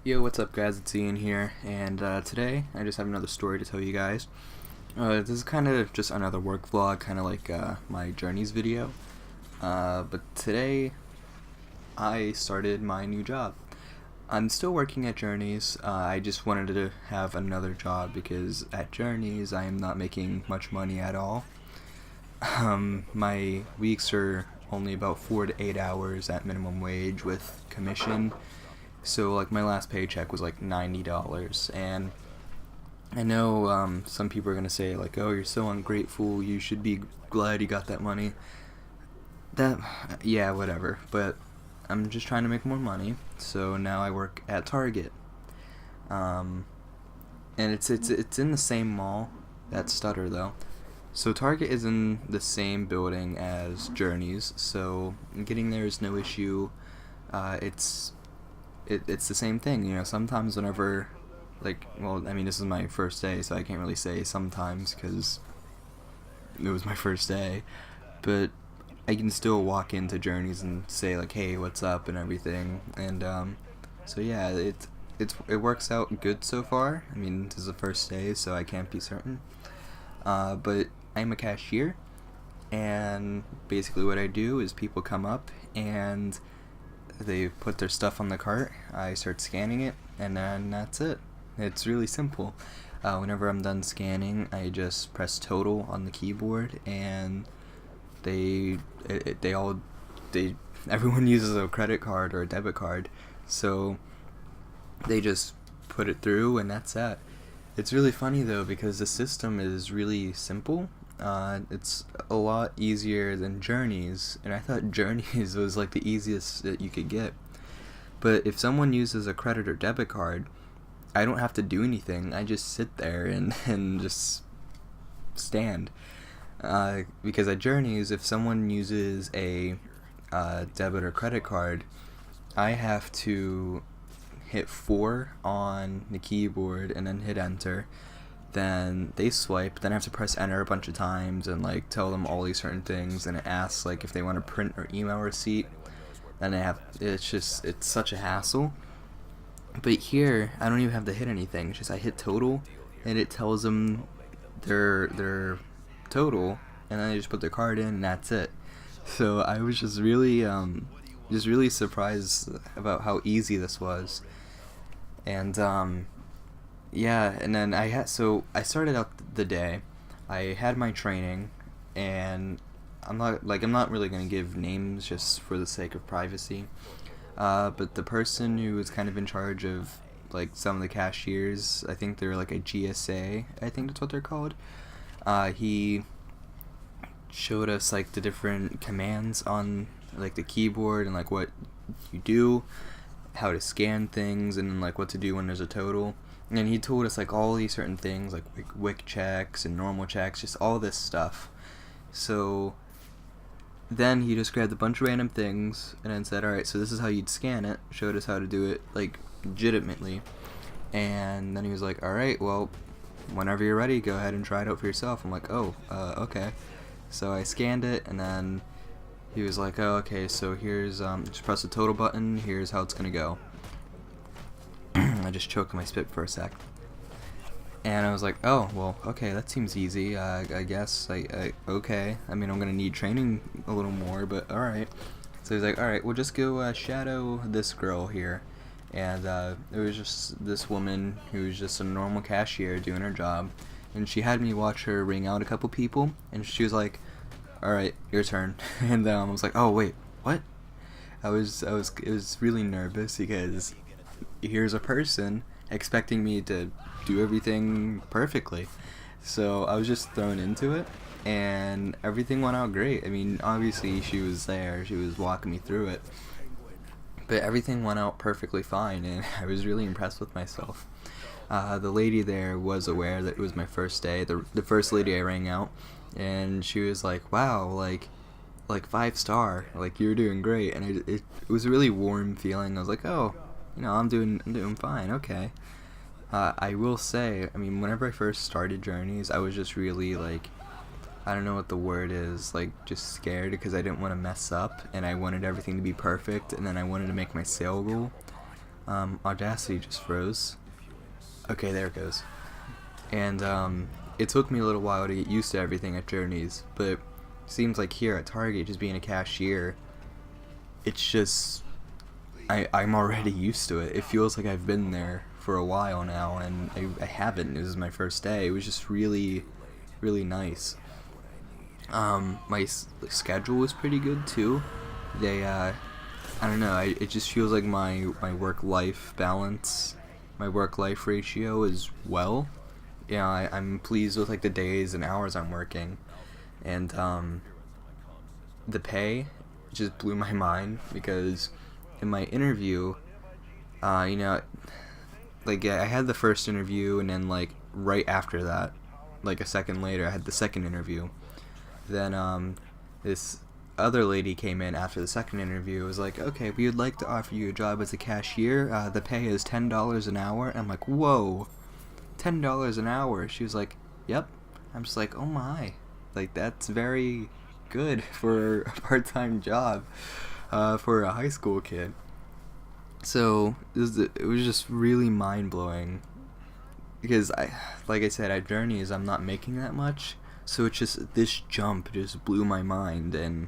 Yo, what's up guys, it's Ian here, and today I just have another story to tell you guys. This is kind of just another work vlog, kind of like my journeys video, but today I started my new job. I'm still working at Journeys. I just wanted to have another job because at Journeys I am not making much money at all. My weeks are only about 4 to 8 hours at minimum wage with commission. So like my last paycheck was like $90, and I know some people are gonna say like, "Oh, you're so ungrateful. You should be glad you got that money." That, yeah, whatever. But I'm just trying to make more money. So now I work at Target, um, and it's in the same mall, that Stutter though. So Target is in the same building as Journeys, so getting there is no issue. It's the same thing, you know. Sometimes whenever, like, well, I mean, this is my first day, so I can't really say sometimes because it was my first day, but I can still walk into Journeys and say like, hey, what's up and everything, and so yeah, it works out good so far. I mean, this is the first day, so I can't be certain, but I'm a cashier, and basically what I do is people come up and they put their stuff on the cart, I start scanning it, and then that's it. It's really simple. Whenever I'm done scanning, I just press total on the keyboard, and they they all they everyone uses a credit card or a debit card, so they just put it through, and that's that. It's really funny though because the system is really simple. It's a lot easier than Journeys, and I thought Journeys was like the easiest that you could get. But if someone uses a credit or debit card, I don't have to do anything. I just sit there and just stand. Because at Journeys, if someone uses a debit or credit card, I have to hit 4 on the keyboard and then hit enter. Then they swipe, then I have to press enter a bunch of times and like tell them all these certain things, and it asks like if they want to print or email a receipt. Then it's such a hassle. But here I don't even have to hit anything. It's just I hit total, and it tells them their total, and then they just put their card in, and that's it. So I was just really surprised about how easy this was. And yeah, and then I started out the day. I had my training, and I'm not really gonna give names just for the sake of privacy. But the person who was kind of in charge of like some of the cashiers, I think they're like a GSA, I think that's what they're called. He showed us like the different commands on like the keyboard, and like what you do, how to scan things, and then like what to do when there's a total. And he told us like all these certain things, like wick checks and normal checks, just all this stuff. So then he just grabbed a bunch of random things and then said, alright, so this is how you'd scan it, showed us how to do it like legitimately. And then he was like, alright, well, whenever you're ready, go ahead and try it out for yourself. I'm like, oh, okay. So I scanned it, and then he was like, oh, okay, so here's just press the total button, here's how it's gonna go. I just choked my spit for a sec. And I was like, oh, well, okay, that seems easy. I guess, okay. I mean, I'm going to need training a little more, but alright. So he's like, alright, we'll just go shadow this girl here. And it was just this woman who was just a normal cashier doing her job. And she had me watch her ring out a couple people, and she was like, alright, your turn. And I was like, oh, wait, what? It was really nervous because here's a person expecting me to do everything perfectly. So I was just thrown into it, and everything went out great. I mean, obviously she was there, she was walking me through it, but everything went out perfectly fine, and I was really impressed with myself. The lady there was aware that it was my first day, the first lady I rang out, and she was like, wow, like 5-star, like you're doing great. And it was a really warm feeling. I was like, oh, you know, I'm doing fine, okay. I will say, I mean, whenever I first started Journeys, I was just really like, I don't know what the word is, like just scared because I didn't want to mess up, and I wanted everything to be perfect, and then I wanted to make my sale goal. Audacity just froze. Okay, there it goes. And it took me a little while to get used to everything at Journeys, but it seems like here at Target, just being a cashier, it's just I'm already used to it. It feels like I've been there for a while now, and I haven't. This is my first day. It was just really, really nice. My schedule was pretty good too. They, I don't know. It just feels like my work-life balance, my work-life ratio is well. Yeah, I'm pleased with like the days and hours I'm working, and the pay just blew my mind because in my interview, you know, like I had the first interview, and then like right after that, like a second later, I had the second interview. Then this other lady came in after the second interview. It was like, okay, we would like to offer you a job as a cashier. The pay is $10 an hour. And I'm like, whoa, $10 an hour. She was like, yep. I'm just like, oh my, like that's very good for a part-time job for a high school kid. So it was just really mind-blowing because like I said, at Journeys I'm not making that much, so it's just this jump just blew my mind, and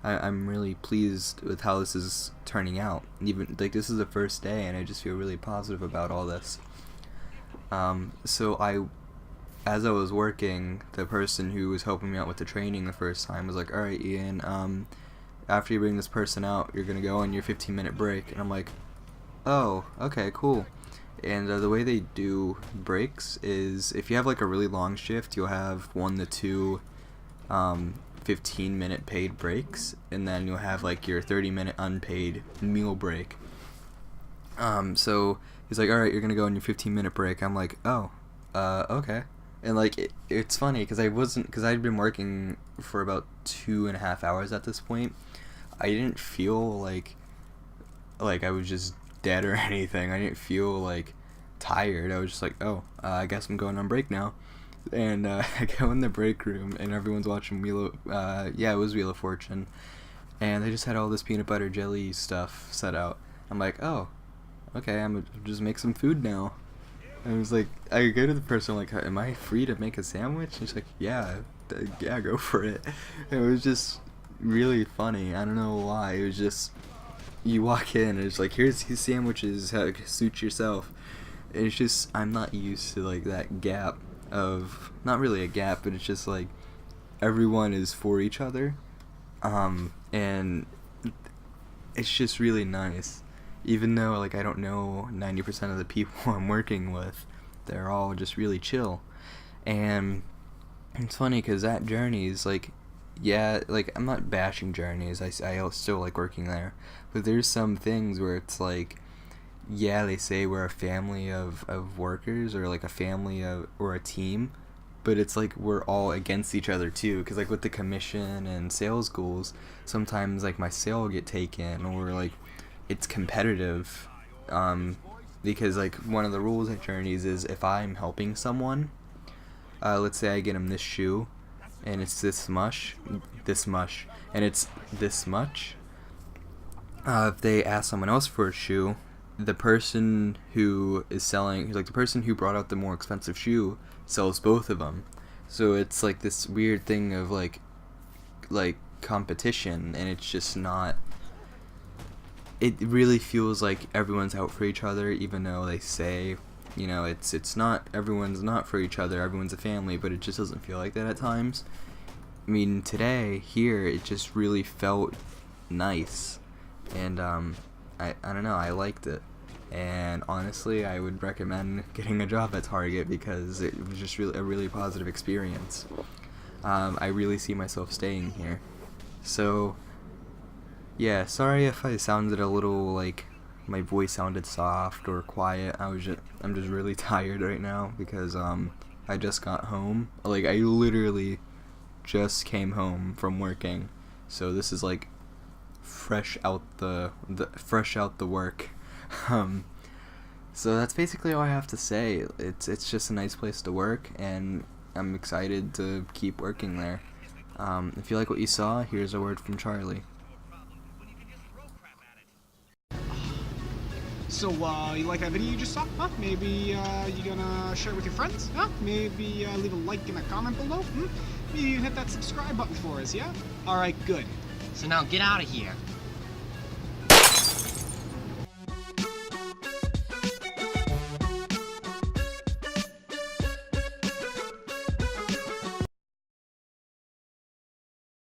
I'm really pleased with how this is turning out. Even like this is the first day, and I just feel really positive about all this. So as I was working, the person who was helping me out with the training the first time was like, alright Ian, after you bring this person out, you're gonna go on your 15-minute break. And I'm like, oh, okay, cool. And the way they do breaks is if you have like a really long shift, you'll have 1 to 2 15-minute paid breaks, and then you'll have like your 30-minute unpaid meal break. So he's like, alright, you're gonna go on your 15-minute break. I'm like, oh, okay. And like it's funny because I'd been working for about 2.5 hours at this point. I didn't feel like I was just dead or anything. I didn't feel like tired. I was just like, oh, I guess I'm going on break now. And I go in the break room, and everyone's watching it was Wheel of Fortune, and they just had all this peanut butter jelly stuff set out. I'm like, oh, okay, I'm gonna just make some food now. I was like, I go to the person, like, am I free to make a sandwich? And she's like, yeah, go for it. And it was just really funny. I don't know why. It was just, you walk in and it's like, here's these sandwiches, suit yourself. And it's just, I'm not used to like that gap of, not really a gap, but it's just like everyone is for each other. And it's just really nice. Even though like I don't know 90% of the people I'm working with, they're all just really chill. And it's funny because at Journeys, like, yeah, like I'm not bashing Journeys, I still like working there, but there's some things where it's like, yeah, they say we're a family of workers, or like a family or a team, but it's like we're all against each other too, because like with the commission and sales goals, sometimes like my sale will get taken, or like it's competitive, because like one of the rules at Journeys is if I'm helping someone, let's say I get them this shoe, and it's this much, and it's this much. If they ask someone else for a shoe, the person who is selling, like the person who brought out the more expensive shoe, sells both of them. So it's like this weird thing of like competition, and it's just not. It really feels like everyone's out for each other, even though they say, you know, it's not, everyone's not for each other, everyone's a family, but it just doesn't feel like that at times. I mean, today, here, it just really felt nice, and I don't know, I liked it, and honestly, I would recommend getting a job at Target because it was just really a really positive experience. I really see myself staying here. So yeah, sorry if I sounded a little like my voice sounded soft or quiet. I'm just really tired right now because I just got home. Like I literally just came home from working, so this is like fresh out the work. So that's basically all I have to say. It's just a nice place to work, and I'm excited to keep working there. If you like what you saw, here's a word from Charlie. So, you like that video you just saw? Huh? Maybe, you gonna share it with your friends? Huh? Maybe, leave a like and a comment below? Maybe you hit that subscribe button for us, yeah? Alright, good. So now get out of here.